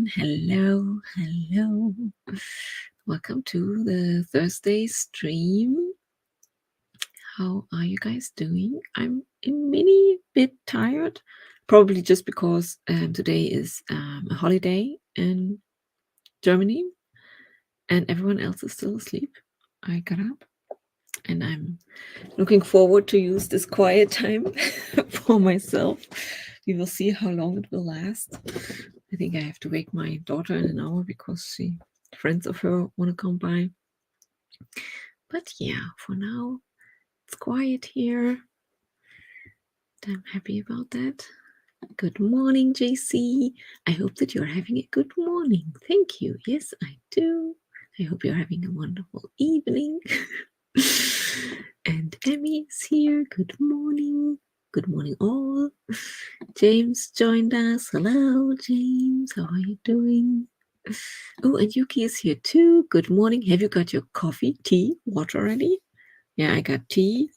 everyone. Hello. Welcome to the Thursday stream. How are you guys doing? I'm a mini bit tired, probably just because today is a holiday in Germany and everyone else is still asleep. I got up and I'm looking forward to use this quiet time for myself. We will see how long it will last. I think I have to wake my daughter in an hour because friends of her want to come by. But yeah, for now, it's quiet here. I'm happy about that. Good morning, JC. I hope that you're having a good morning. Thank you. Yes, I do. I hope you're having a wonderful evening. And Emmy is here. Good morning. Good morning, all. James joined us. Hello, James. How are you doing? Oh, and Yuki is here too. Good morning. Have you got your coffee, tea, water ready? Yeah, I got tea.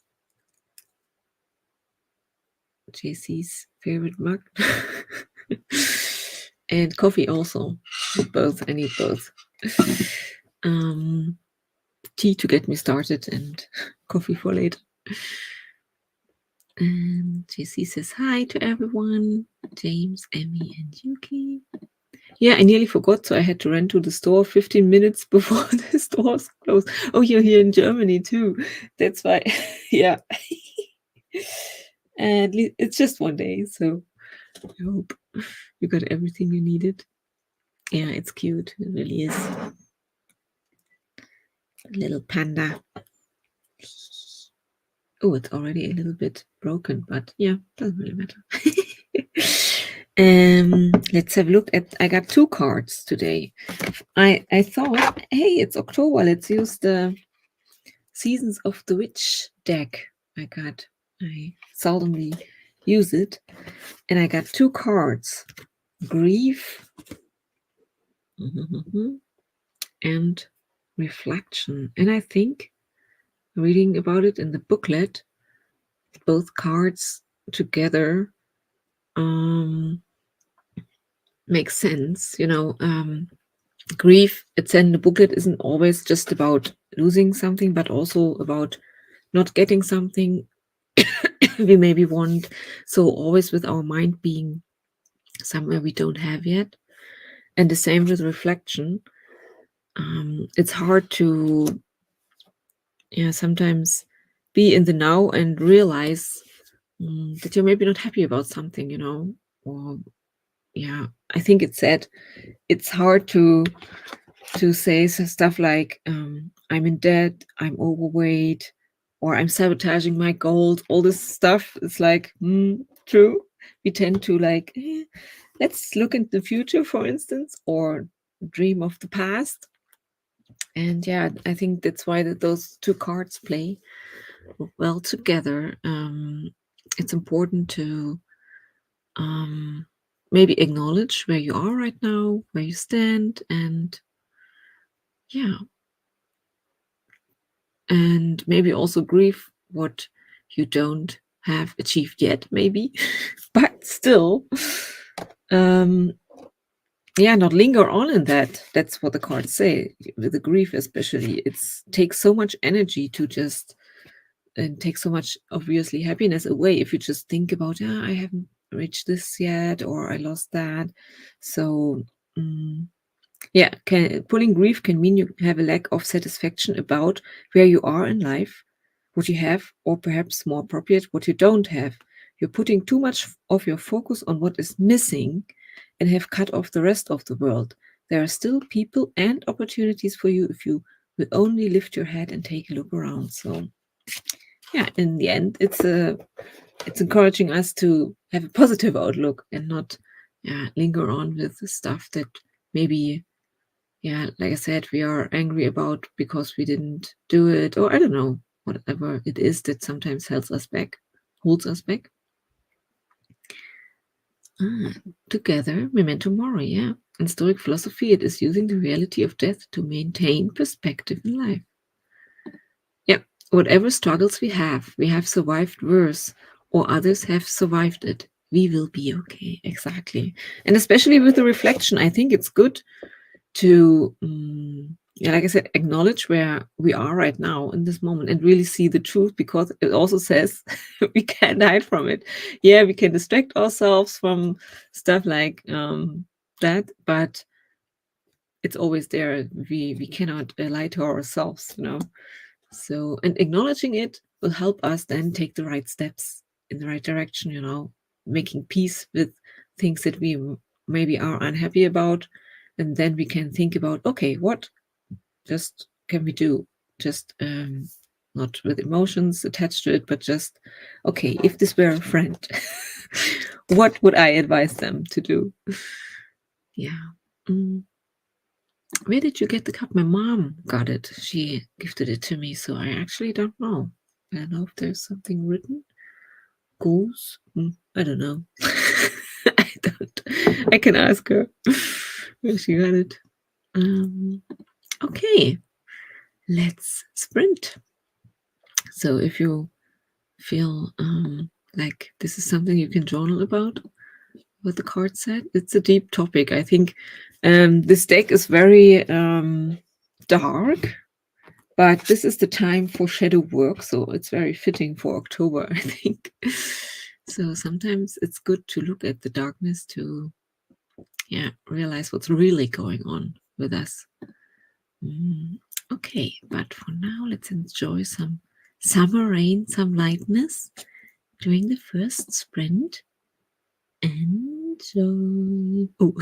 JC's favorite mug. And coffee also. Both. I need both. Tea to get me started and coffee for later. And JC says hi to everyone. James, Emmy, and Yuki. Yeah, I nearly forgot, so I had to run to the store 15 minutes before the stores closed. Oh, you're here in Germany too. That's why. Yeah. And it's just one day, so I hope you got everything you needed. Yeah, it's cute. It really is. A little panda. Oh, it's already a little bit broken, but yeah, doesn't really matter. Let's have a look at. I got 2 cards today. I thought, hey, it's October. Let's use the Seasons of the Witch deck. I seldomly use it, and I got 2 cards: Grief and Reflection. And I think, reading about it in the booklet, both cards together makes sense. Grief, it's in the booklet, isn't always just about losing something, but also about not getting something we maybe want. So always with our mind being somewhere we don't have yet. And the same with reflection. It's hard to sometimes be in the now and realize that you're maybe not happy about something, or I think it's said it's hard to say stuff like I'm in debt, I'm overweight, or I'm sabotaging my goals. All this stuff is like true. We tend to like let's look into the future, for instance, or dream of the past. And yeah, I think that's why those 2 cards play well together. It's important to maybe acknowledge where you are right now, where you stand, and and maybe also grieve what you don't have achieved yet, maybe, but still, not linger on in that. That's what the cards say. With the grief, especially, it takes so much energy to just and take so much obviously happiness away if you just think about I haven't reached this yet, or I lost that. So pulling grief can mean you have a lack of satisfaction about where you are in life, what you have, or perhaps more appropriate, what you don't have. You're putting too much of your focus on what is missing and have cut off the rest of the world. There are still people and opportunities for you if you will only lift your head and take a look around. So in the end, it's encouraging us to have a positive outlook and not linger on with the stuff that maybe like I said, we are angry about because we didn't do it, or I don't know, whatever it is that sometimes holds us back. Together, memento mori. In Stoic philosophy, it is using the reality of death to maintain perspective in life. Whatever struggles we have survived worse, or others have survived it. We will be okay. Exactly. And especially with the reflection, I think it's good to, yeah, like I said, acknowledge where we are right now in this moment and really see the truth, because it also says we can't hide from it. Yeah, we can distract ourselves from stuff like that, but it's always there. We cannot lie to ourselves, you know. So, and acknowledging it will help us then take the right steps in the right direction, you know, making peace with things that we maybe are unhappy about. And then we can think about, okay, what just can we do? Just not with emotions attached to it, but just, okay, if this were a friend, what would I advise them to do? Yeah. Where did you get the cup? My mom got it. She gifted it to me, so I actually don't know. I don't know if there's something written. Goals? I don't know. I don't. I can ask her where she got it. Okay, let's sprint. So if you feel like this is something you can journal about, what the card said, it's a deep topic. I think this deck is very dark. But this is the time for shadow work, so it's very fitting for October, I think. So sometimes it's good to look at the darkness to, yeah, realize what's really going on with us. Okay, but for now, let's enjoy some summer rain, some lightness during the first sprint. Enjoy. Oh.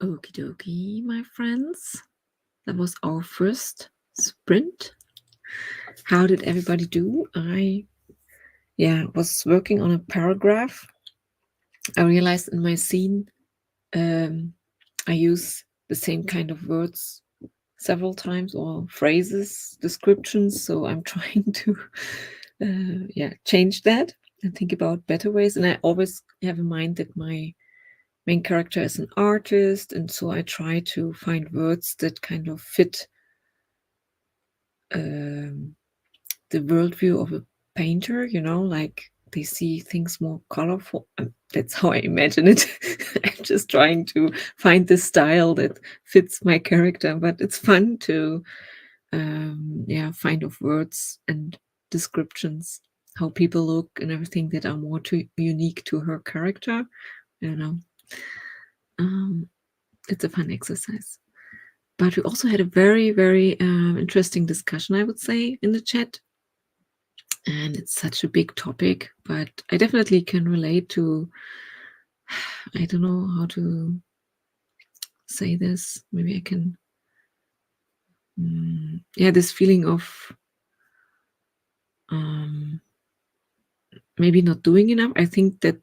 Okie dokie, my friends. That was our first sprint. How did everybody do? I was working on a paragraph. I realized in my scene I use the same kind of words several times, or phrases, descriptions. So I'm trying to change that and think about better ways. And I always have in mind that my main character is an artist, and so I try to find words that kind of fit the worldview of a painter, you know, like they see things more colorful. That's how I imagine it. I'm just trying to find the style that fits my character, but it's fun to find of words and descriptions, how people look and everything that are more too unique to her character. You know, it's a fun exercise. But we also had a very, very interesting discussion, I would say, in the chat. And it's such a big topic, but I definitely can relate to, I don't know how to say this. Maybe I can, this feeling of maybe not doing enough. I think that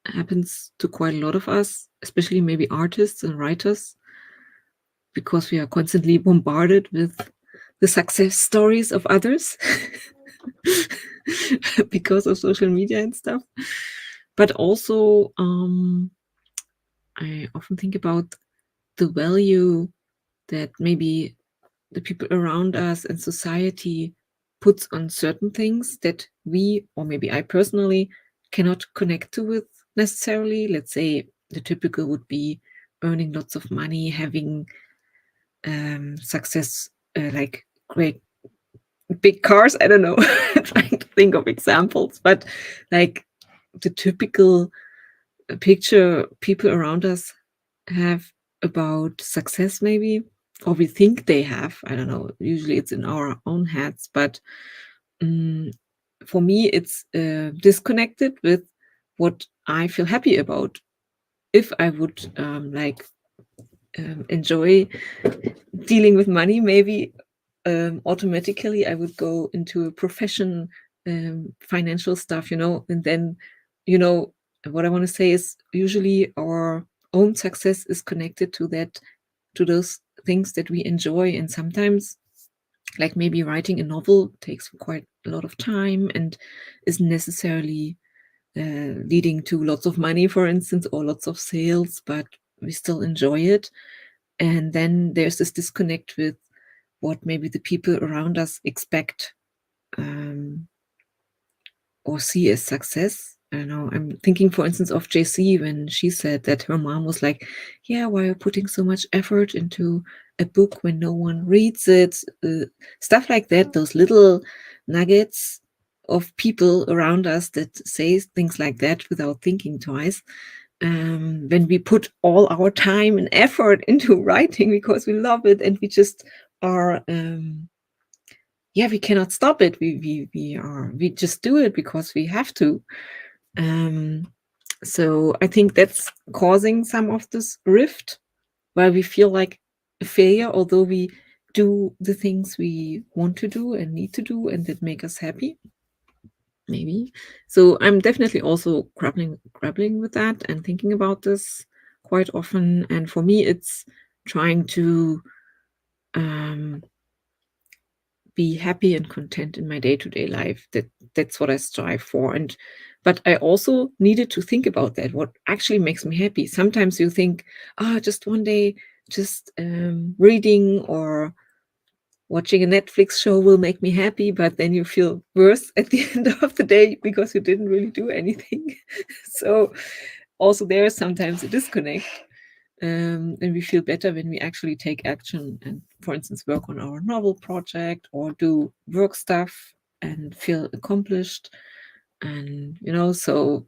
happens to quite a lot of us, especially maybe artists and writers, because we are constantly bombarded with the success stories of others because of social media and stuff. But also, I often think about the value that maybe the people around us and society puts on certain things that we, or maybe I personally, cannot connect to with necessarily. Let's say the typical would be earning lots of money, having success, like great big cars. I don't know, trying to think of examples, but like the typical picture people around us have about success, maybe, or we think they have. I don't know. Usually it's in our own heads, but for me, it's disconnected with what I feel happy about. If I would enjoy dealing with money, maybe automatically I would go into a profession, financial stuff, you know, and then, you know, what I want to say is usually our own success is connected to that, to those things that we enjoy. And sometimes, like maybe writing a novel takes quite a lot of time and isn't necessarily leading to lots of money, for instance, or lots of sales, but we still enjoy it. And then there's this disconnect with what maybe the people around us expect or see as success. I don't know. I'm thinking, for instance, of JC when she said that her mom was like, "Yeah, why are you putting so much effort into a book when no one reads it?" Stuff like that. Those little nuggets of people around us that say things like that without thinking twice. When we put all our time and effort into writing because we love it and we just are we cannot stop it. We just do it because we have to. So I think that's causing some of this rift where we feel like a failure, although we do the things we want to do and need to do and that make us happy. Maybe. So I'm definitely also grappling with that and thinking about this quite often. And for me, it's trying to be happy and content in my day-to-day life. That's what I strive for. But I also needed to think about that, what actually makes me happy. Sometimes you think, just one day, just reading or watching a Netflix show will make me happy, but then you feel worse at the end of the day because you didn't really do anything. So also there is sometimes a disconnect. And we feel better when we actually take action and, for instance, work on our novel project or do work stuff and feel accomplished. And, you know, so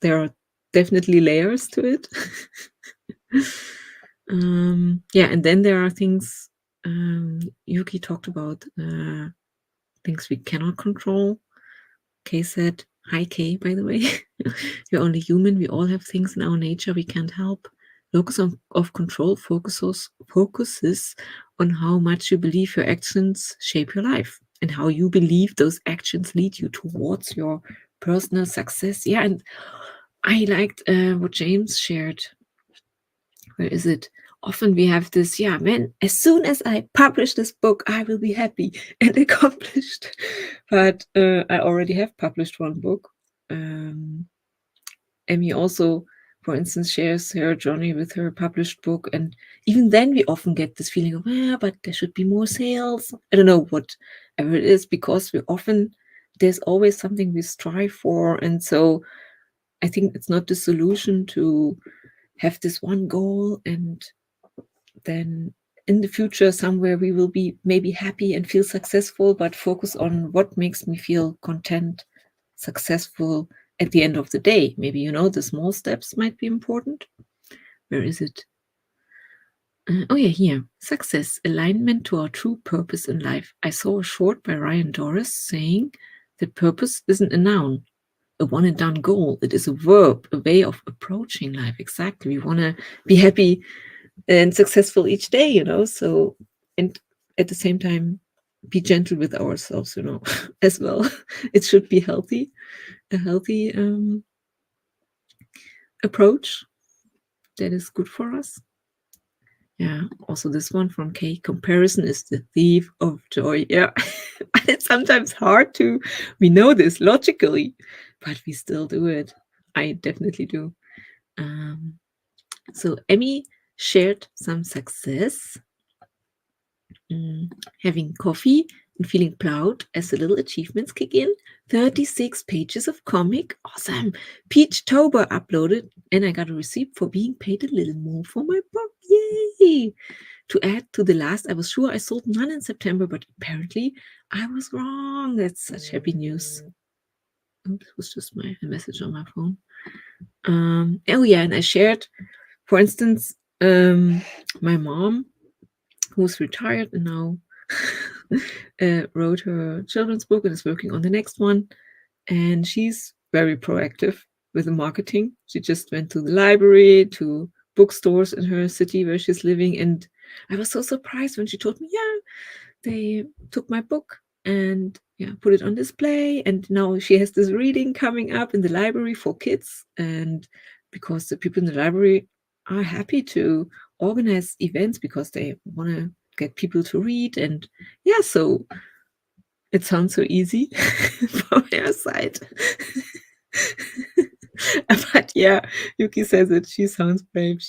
there are definitely layers to it. And then there are things Yuki talked about, things we cannot control. Kay said, hi Kay, by the way. You're only human. We all have things in our nature we can't help. Locus of control focuses on how much you believe your actions shape your life and how you believe those actions lead you towards your personal success. Yeah, and I liked what James shared. Where is it? Often we have this, yeah, man, as soon as I publish this book, I will be happy and accomplished. But I already have published one book. Emmy also, for instance, shares her journey with her published book. And even then, we often get this feeling of, but there should be more sales. I don't know, whatever it is, because there's always something we strive for. And so I think it's not the solution to have this one goal and then in the future somewhere we will be maybe happy and feel successful, but focus on what makes me feel content, successful at the end of the day. Maybe, the small steps might be important. Where is it? Oh yeah, here. Success, alignment to our true purpose in life. I saw a short by Ryan Doris saying that purpose isn't a noun, a one and done goal. It is a verb, a way of approaching life. Exactly. We want to be happy and successful each day, so, and at the same time be gentle with ourselves, as well. It should be a healthy approach that is good for us. Yeah, also this one from Kay, comparison is the thief of joy. Yeah. It's sometimes hard we know this logically, but we still do it. I definitely do. So Emmy shared some success, having coffee and feeling proud as the little achievements kick in. 36 pages of comic. Awesome. Peach Tober uploaded, and I got a receipt for being paid a little more for my book. Yay! To add to the last, I was sure I sold none in September, but apparently I was wrong. That's such happy news. Oops, it was just a message on my phone. Oh yeah, and I shared, for instance, my mom, who's retired and now wrote her children's book and is working on the next one. And she's very proactive with the marketing. She just went to the library, to bookstores in her city where she's living. And I was so surprised when she told me, yeah, they took my book and put it on display. And now she has this reading coming up in the library for kids. And because the people in the library are happy to organize events because they want to get people to read. And so it sounds so easy from her side. But yeah, Yuki says it. She sounds brave.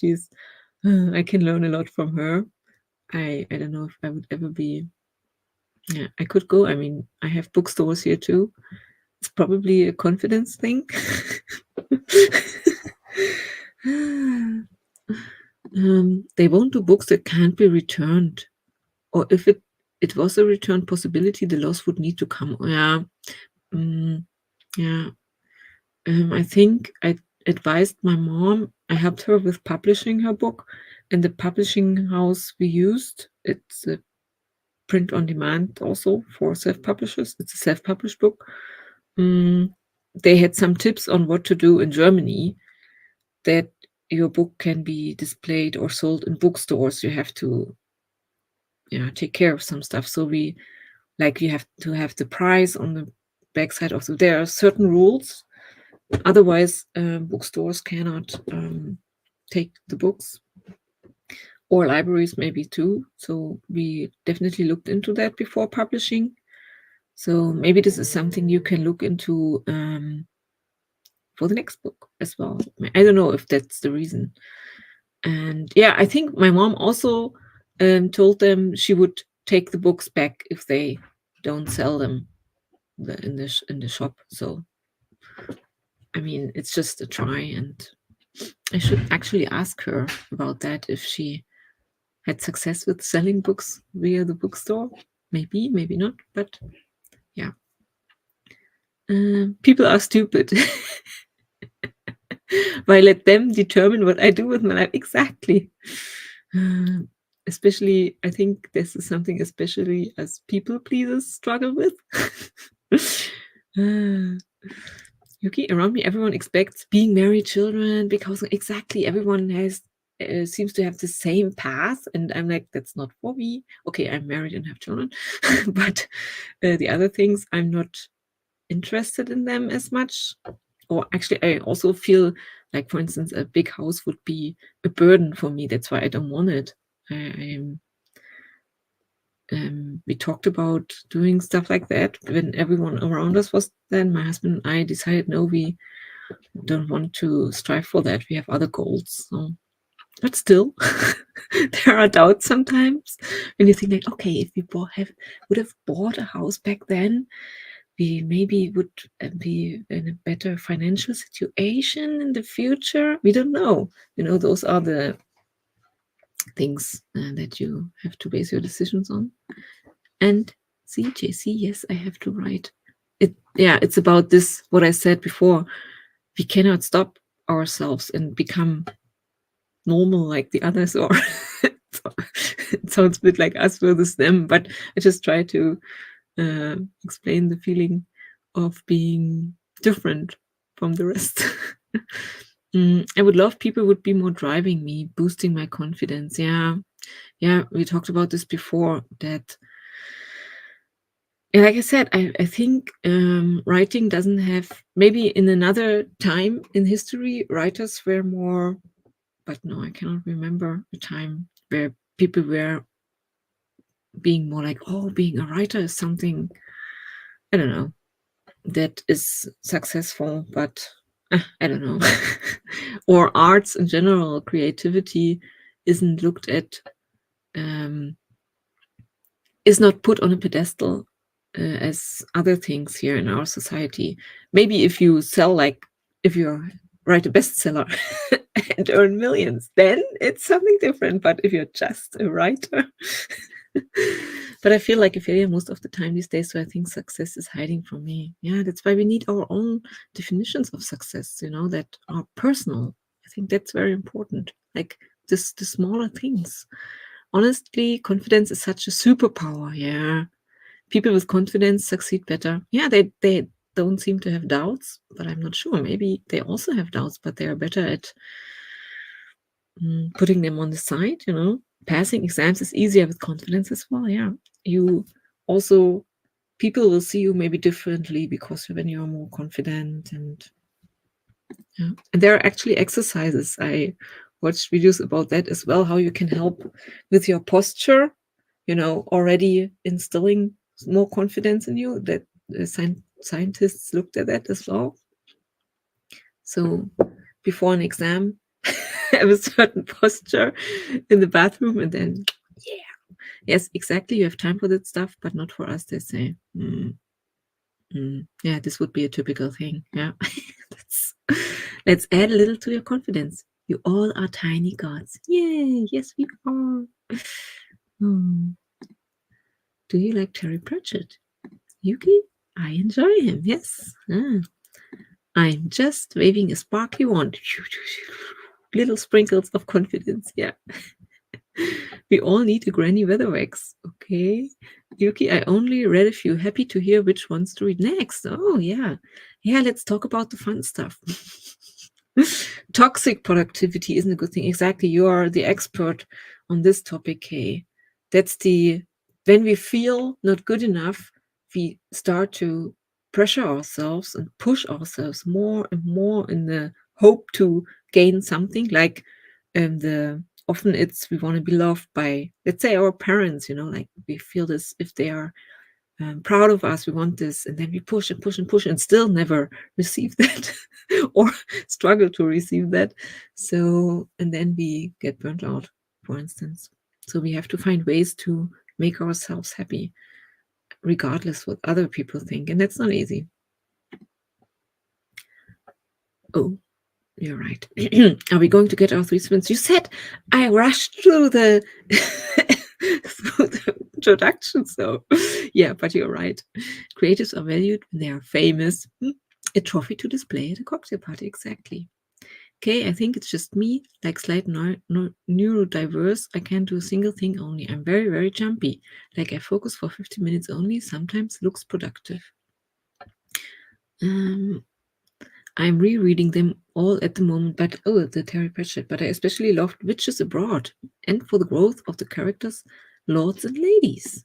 I can learn a lot from her. I don't know if I would ever be. Yeah, I could go. I mean, I have bookstores here too. It's probably a confidence thing. They won't do books that can't be returned. Or if it was a return possibility, the loss would need to come. Yeah. Yeah. I think I advised my mom. I helped her with publishing her book, and the publishing house we used, it's a print on demand also for self-publishers. It's a self-published book. They had some tips on what to do in Germany, that your book can be displayed or sold in bookstores. You have to take care of some stuff. So you have to have the price on the backside of there are certain rules. Otherwise, bookstores cannot take the books, or libraries maybe too. So we definitely looked into that before publishing. So maybe this is something you can look into for the next book as well. I don't know if that's the reason. And I think my mom also told them she would take the books back if they don't sell them in the shop. So I mean, it's just a try, and I should actually ask her about that, if she had success with selling books via the bookstore. Maybe, maybe not, but yeah. People are stupid. Why let them determine what I do with my life? Exactly. Especially, I think this is something especially as people pleasers struggle with. Yuki, around me, everyone expects being married, children, because exactly everyone has seems to have the same path, and I'm like, that's not for me. Okay, I'm married and have children, but the other things, I'm not interested in them as much. Or actually, I also feel like, for instance, a big house would be a burden for me. That's why I don't want it. We talked about doing stuff like that when everyone around us was then. My husband and I decided, no, we don't want to strive for that. We have other goals. So, but still, there are doubts sometimes when you think like, okay, if we would have bought a house back then, we maybe would be in a better financial situation in the future. We don't know. Those are the things that you have to base your decisions on. And see, JC, yes, I have to write it. Yeah, it's about this, what I said before. We cannot stop ourselves and become normal like the others, or it sounds a bit like us versus them, but I just try to explain the feeling of being different from the rest. I would love people would be more driving me, boosting my confidence. Yeah, we talked about this before, that like I said, I think writing doesn't have, maybe in another time in history, writers were more, but no, I cannot remember a time where people were being more like, oh, being a writer is something, I don't know, that is successful, but I don't know. Or arts in general, creativity isn't looked at, is not put on a pedestal as other things here in our society. Maybe if you write a bestseller and earn millions, then it's something different. But if you're just a writer, but I feel like a failure most of the time these days. So I think success is hiding from me. Yeah, that's why we need our own definitions of success, that are personal. I think that's very important. Like the smaller things. Honestly, confidence is such a superpower. Yeah. People with confidence succeed better. Yeah, they don't seem to have doubts, but I'm not sure. Maybe they also have doubts, but they are better at putting them on the side. Passing exams is easier with confidence as well. Yeah, you also, people will see you maybe differently because when you're more confident. And there are actually exercises. I watched videos about that as well, how you can help with your posture, already instilling more confidence in you. That scientists looked at that as well. So before an exam, have a certain posture in the bathroom, and then yes, exactly, you have time for that stuff, but not for us, they say. Yeah, this would be a typical thing. Yeah. Let's add a little to your confidence. You all are tiny gods. Yay, yes we are. Do you like Terry Pratchett? Yuki? I enjoy him, yes. I'm just waving a sparkly wand. Little sprinkles of confidence, yeah. We all need a granny weatherwax, okay? Yuki, I only read a few. Happy to hear which ones to read next. Oh, yeah. Yeah, let's talk about the fun stuff. Toxic productivity isn't a good thing. Exactly. You are the expert on this topic, Kay. That's when we feel not good enough, we start to pressure ourselves and push ourselves more and more in the hope to gain something. Like often we want to be loved by, let's say, our parents, like we feel this if they are proud of us, we want this, and then we push and push and push and still never receive that or struggle to receive that. So, and then we get burnt out, for instance. So we have to find ways to make ourselves happy, regardless what other people think. And that's not easy. Oh, you're right. Are we going to get our 3 spins? You said I rushed through the introduction, so yeah, but you're right. Creatives are valued when they are famous. A trophy to display at a cocktail party, exactly. Okay, I think it's just me, like slight neurodiverse. I can't do a single thing only. I'm very, very jumpy. Like I focus for 50 minutes only, sometimes looks productive. I'm rereading them all at the moment, but the Terry Pratchett. But I especially loved Witches Abroad, and for the growth of the characters, lords and ladies.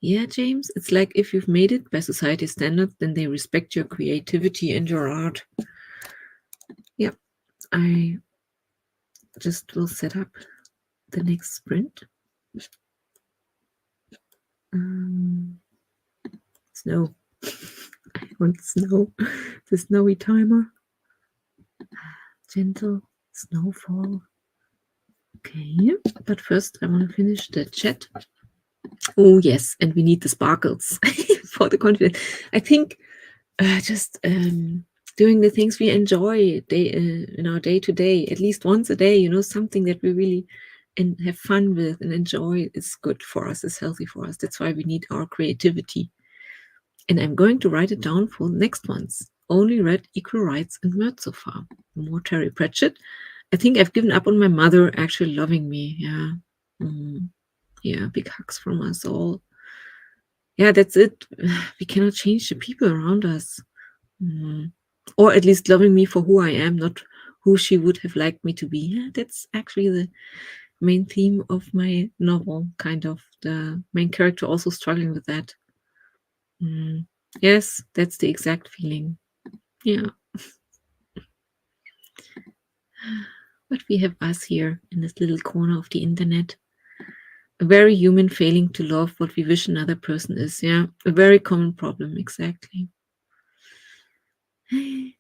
Yeah, James, it's like if you've made it by society standards, then they respect your creativity and your art. Yeah, I just will set up the next sprint. Snow. I want snow. The snowy timer. Gentle snowfall. Okay, but first I want to finish the chat. Oh yes, and we need the sparkles for the confidence. I think just doing the things we enjoy in our day to day, at least once a day, something that we really and have fun with and enjoy is good for us, is healthy for us. That's why we need our creativity. And I'm going to write it down for the next ones. Only read Equal Rights and Mirth so far. More Terry Pratchett. I think I've given up on my mother actually loving me. Yeah. Yeah, big hugs from us all. Yeah, that's it. We cannot change the people around us. Or at least loving me for who I am, not who she would have liked me to be. Yeah, that's actually the main theme of my novel, kind of. The main character also struggling with that. Yes, that's the exact feeling. Yeah. But we have us here in this little corner of the internet. A very human failing to love what we wish another person is. Yeah, a very common problem. Exactly. We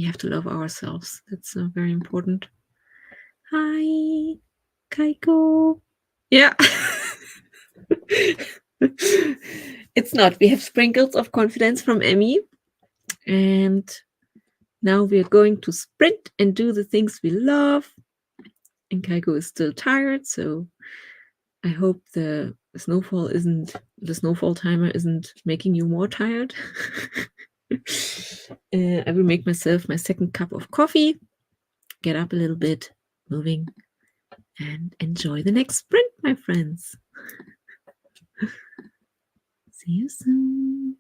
have to love ourselves. That's very important. Hi, Kaiko. Yeah. It's not. We have sprinkles of confidence from Emmy. And now we are going to sprint and do the things we love. And Kaiko is still tired, so I hope the snowfall timer isn't making you more tired. I will make myself my second cup of coffee, get up a little bit, moving, and enjoy the next sprint, my friends. See you soon.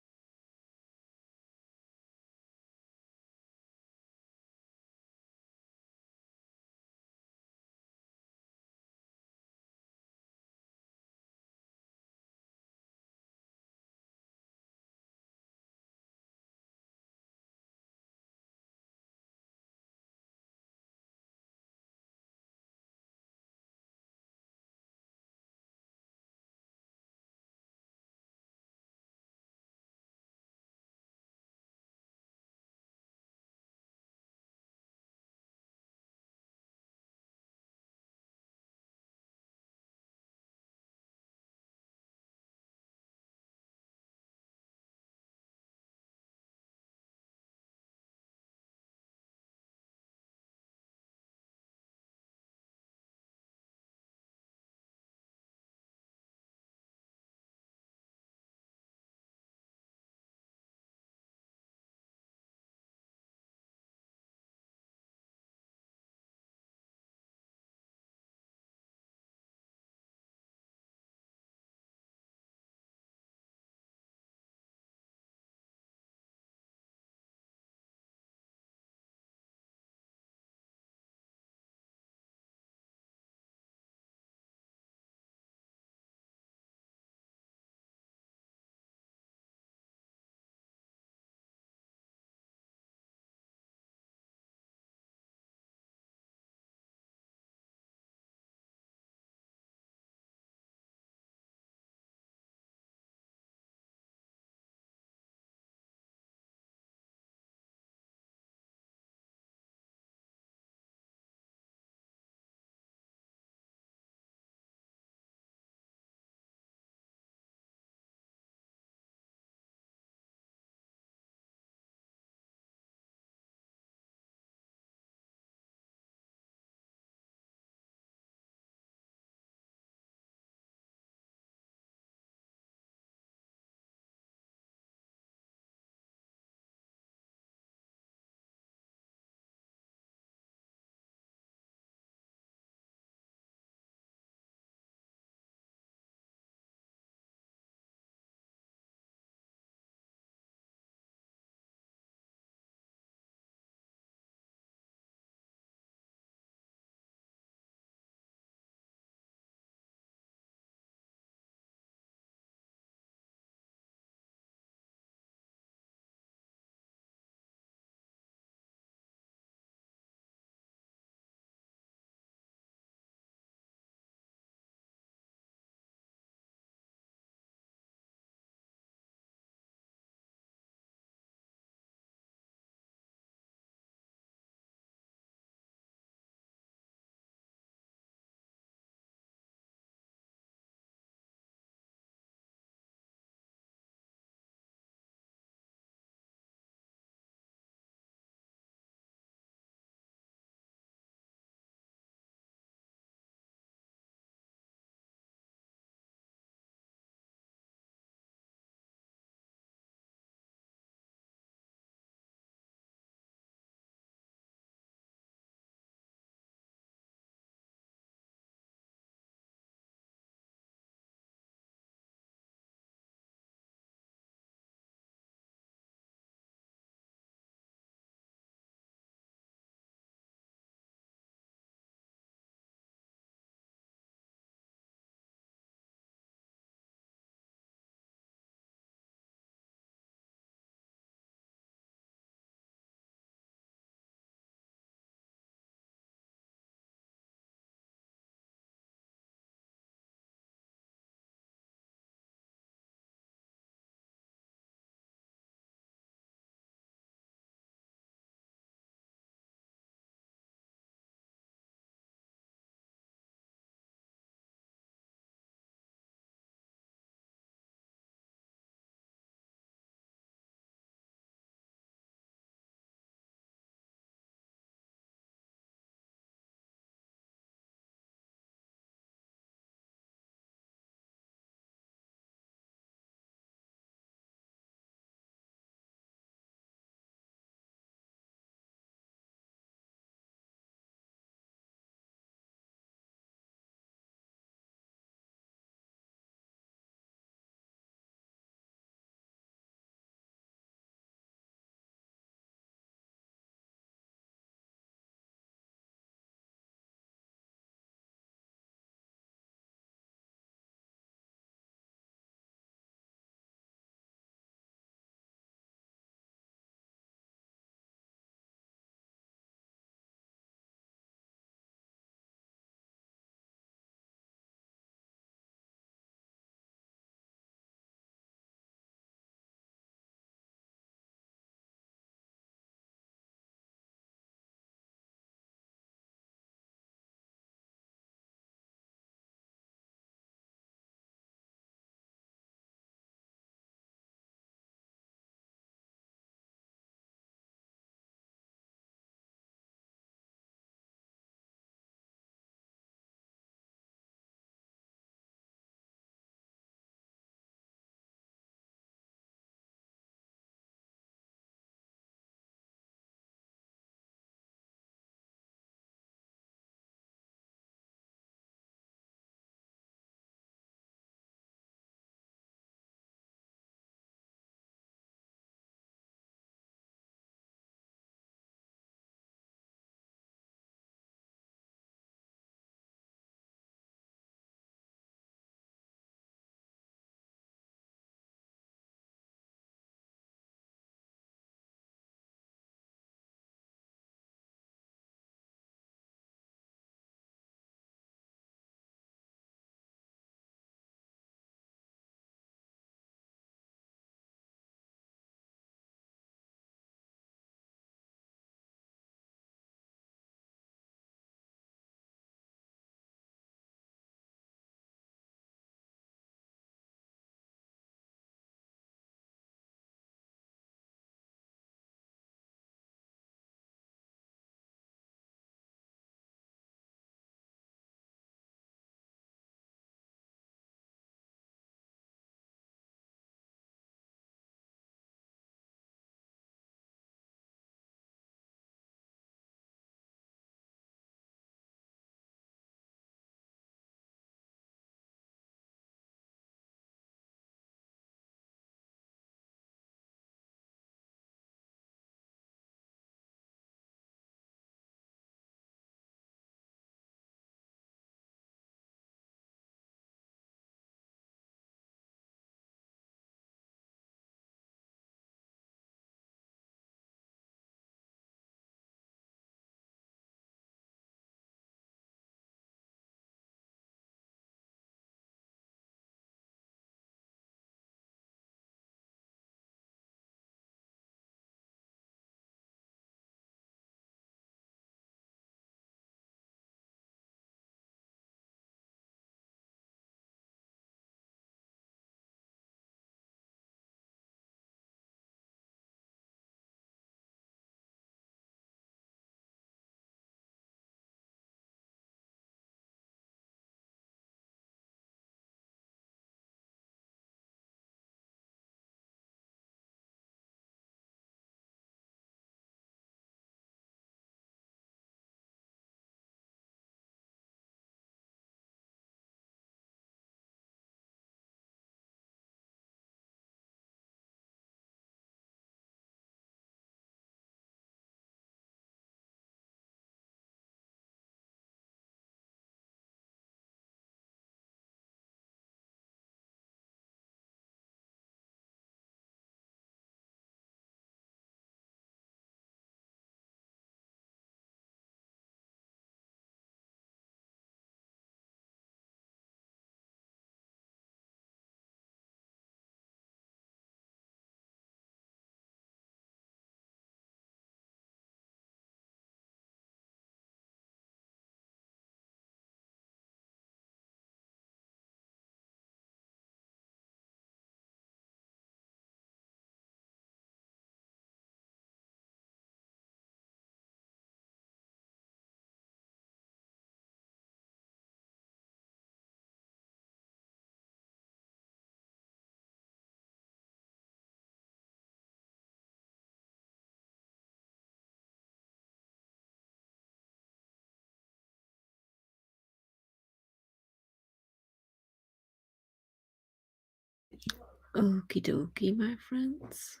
Okie dokie, my friends.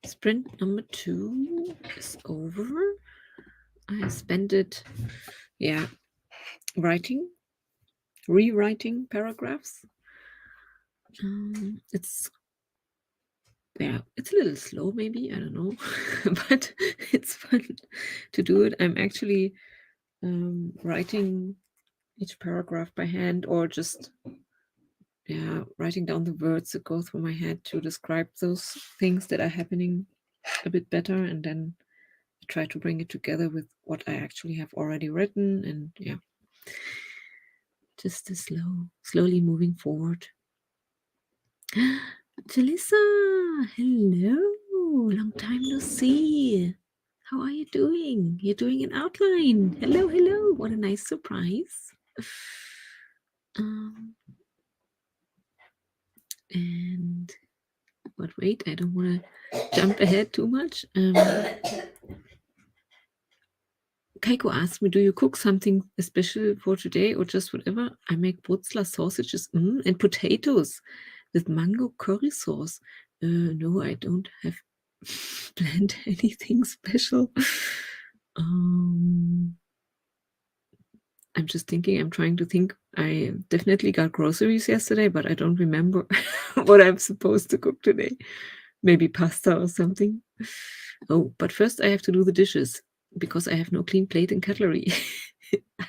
Sprint number 2 is over. I spent it, rewriting paragraphs. It's a little slow, maybe, I don't know, but it's fun to do it. I'm actually writing each paragraph by hand, or just writing down the words that go through my head to describe those things that are happening a bit better, and then try to bring it together with what I actually have already written, and just slowly moving forward. Jalissa, hello, long time no see. How are you doing? You're doing an outline. Hello, what a nice surprise. And but wait, I don't want to jump ahead too much. Keiko asked me, do you cook something special for today or just whatever? I make Brutzler sausages and potatoes with mango curry sauce. No, I don't have planned anything special. I'm just thinking, I'm trying to think. I definitely got groceries yesterday, but I don't remember what I'm supposed to cook today. Maybe pasta or something. Oh, but first I have to do the dishes because I have no clean plate and cutlery.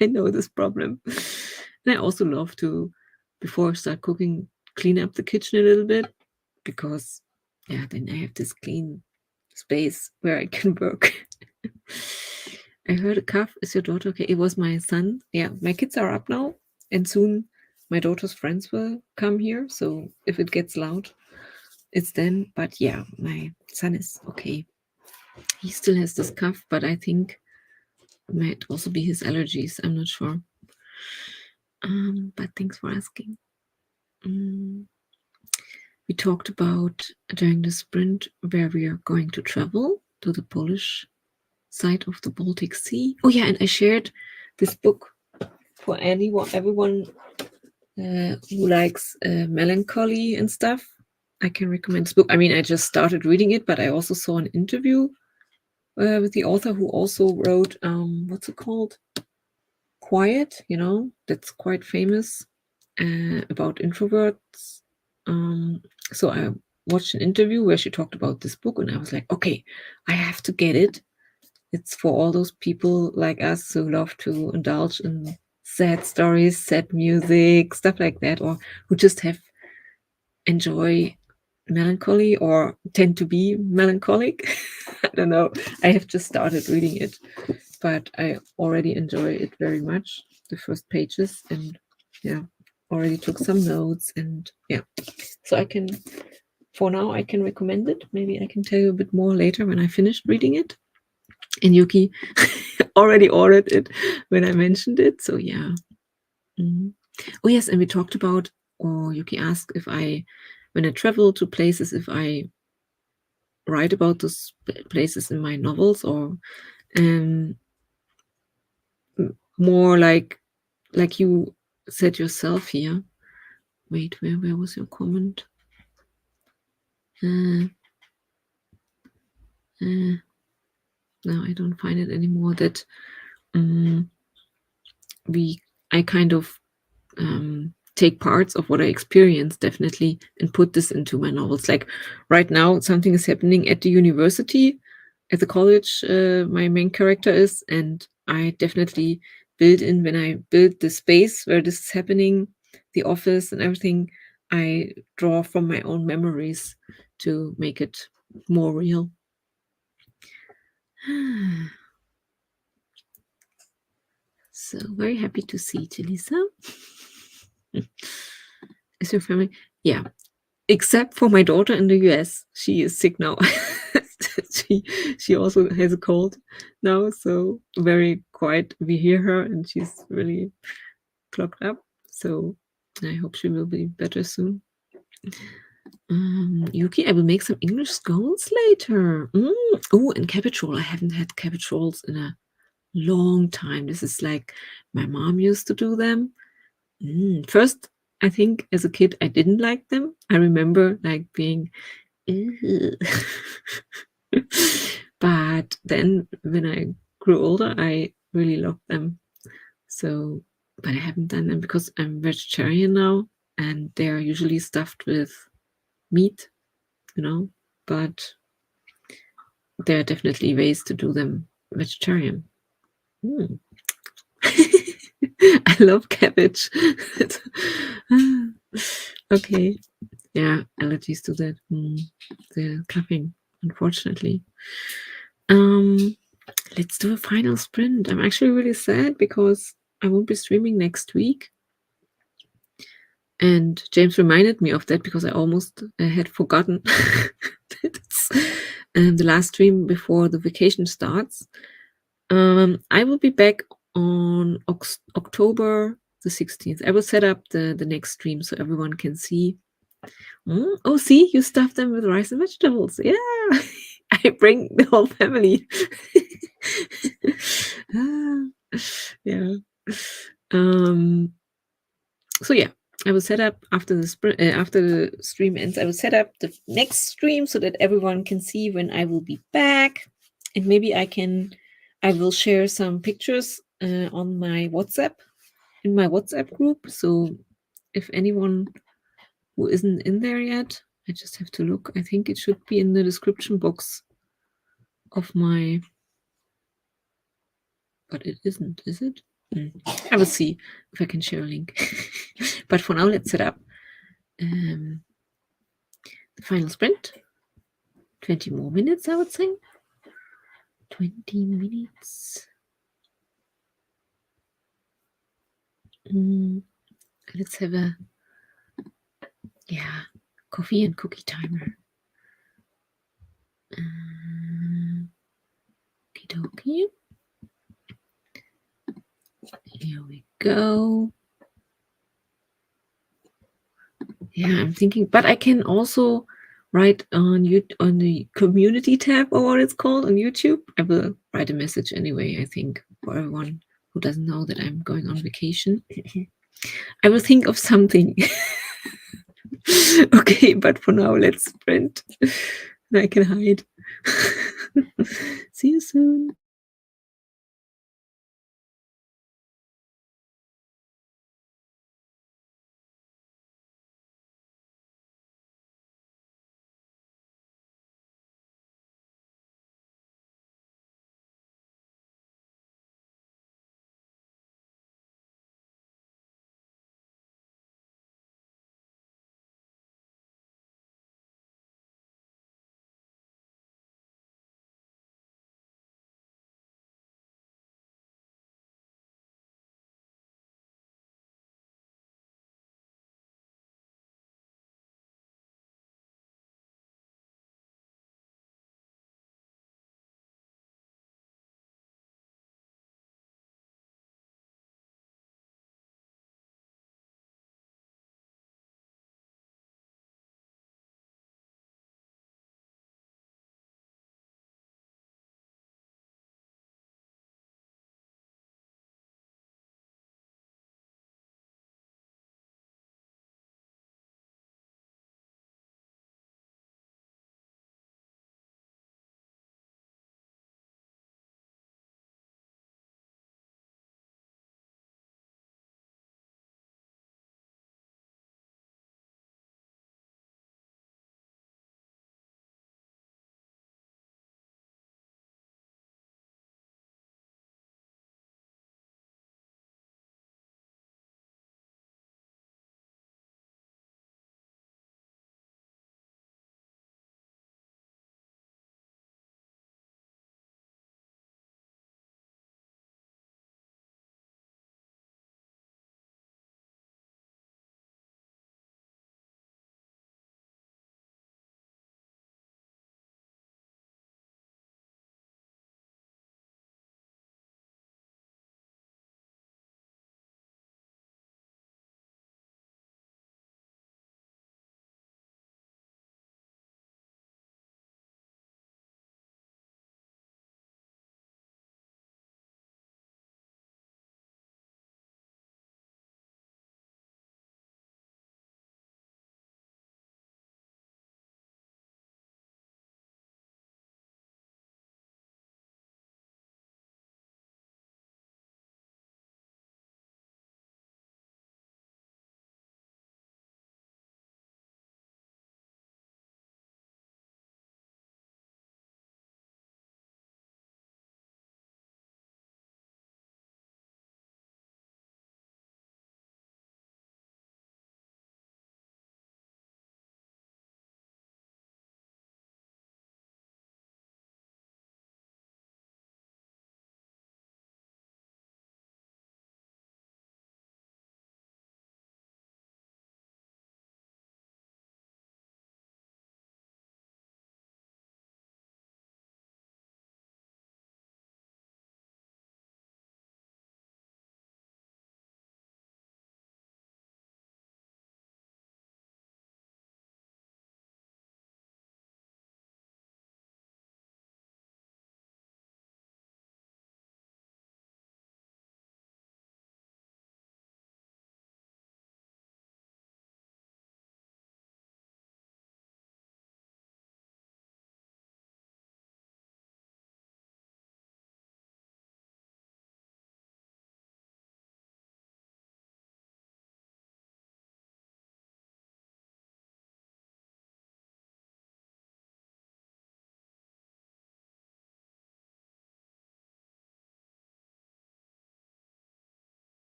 I know this problem. And I also love to, before I start cooking, clean up the kitchen a little bit because, then I have this clean space where I can work. I heard a cough. Is your daughter okay? It was my son. Yeah, my kids are up now, and soon my daughter's friends will come here. So if it gets loud, it's then. But yeah, my son is okay. He still has this cough, but I think it might also be his allergies. I'm not sure. But thanks for asking. We talked about during the sprint where we are going to travel to the Polish side of the Baltic Sea. Oh yeah, and I shared this book for everyone who likes melancholy and stuff. I can recommend this book. I mean, I just started reading it, but I also saw an interview with the author, who also wrote what's it called? Quiet, that's quite famous, about introverts. So I watched an interview where she talked about this book, and I was like, okay, I have to get it. It's for all those people like us who love to indulge in sad stories, sad music, stuff like that, or who just enjoy melancholy or tend to be melancholic. I don't know. I have just started reading it, but I already enjoy it very much, the first pages, and already took some notes, and so for now I can recommend it. Maybe I can tell you a bit more later when I finished reading it. And Yuki already ordered it when I mentioned it, so yeah. Oh yes, and we talked about, or Yuki asked if when I travel to places, if I write about those places in my novels, or more like you said yourself here. Wait, where was your comment? No, I don't find it anymore. That I kind of take parts of what I experienced, definitely, and put this into my novels. Like right now, something is happening at the university, at the college my main character is, and I definitely when I build the space where this is happening, the office and everything, I draw from my own memories to make it more real. So very happy to see Jalissa. Is your family? Yeah, except for my daughter in the US. She is sick now. she also has a cold now, so very quiet. We hear her, and she's really clogged up. So I hope she will be better soon. Yuki, I will make some English scones later. Oh, and cabbage roll. I haven't had cabbage rolls in a long time. This is like my mom used to do them. First, I think as a kid I didn't like them. I remember like being "Ew." But then when I grew older, I really loved them. So, but I haven't done them because I'm vegetarian now, and they are usually stuffed with meat, you know. But there are definitely ways to do them vegetarian. Mm. I love cabbage. Okay. Yeah, allergies to that. The coughing, unfortunately. Um, let's do a final sprint. I'm actually really sad because I won't be streaming next week. And James reminded me of that because I almost had forgotten that it's the last stream before the vacation starts. I will be back on October the 16th. I will set up the next stream so everyone can see. Oh, see, you stuff them with rice and vegetables. Yeah, I bring the whole family. Ah, yeah. So yeah, I will set up after after the stream ends. I will set up the next stream so that everyone can see when I will be back, and maybe I will share some pictures on my WhatsApp in my WhatsApp group. So if anyone who isn't in there yet, I just have to look. I think it should be in the description box of my, but it isn't, is it? I will see if I can share a link. But for now, let's set up the final sprint. 20 more minutes, I would say. 20 minutes. Let's have a, yeah, coffee and cookie timer. Okie dokie. Here we go. Yeah, I'm thinking, but I can also write on on the community tab or what it's called on YouTube. I will write a message anyway, I think, for everyone who doesn't know that I'm going on vacation. I will think of something. Okay, but for now, let's sprint. And I can hide. See you soon.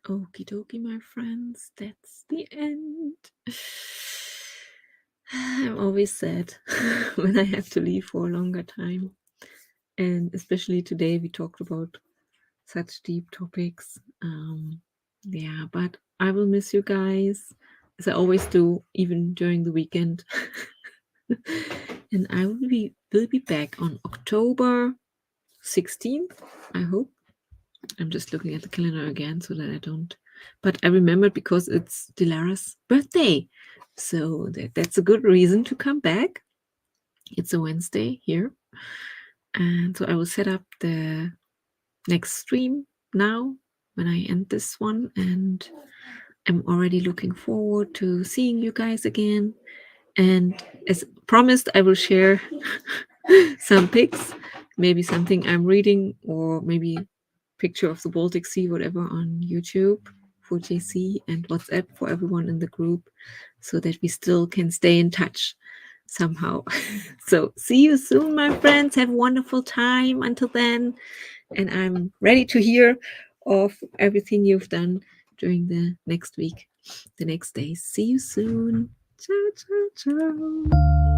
Okie dokie, my friends, that's the end. I'm always sad when I have to leave for a longer time. And especially today, we talked about such deep topics. Yeah, but I will miss you guys, as I always do, even during the weekend. And I will be back on October 16th, I hope. I'm just looking at the calendar again so that I don't. But I remembered because it's Dilara's birthday. So that's a good reason to come back. It's a Wednesday here. And so I will set up the next stream now when I end this one. And I'm already looking forward to seeing you guys again. And as promised, I will share some pics, maybe something I'm reading, or maybe picture of the Baltic Sea, whatever, on YouTube for JC, and WhatsApp for everyone in the group, so that we still can stay in touch somehow. So see you soon, my friends. Have a wonderful time until then. And I'm ready to hear of everything you've done during the next week, the next days. See you soon. Ciao, ciao, ciao.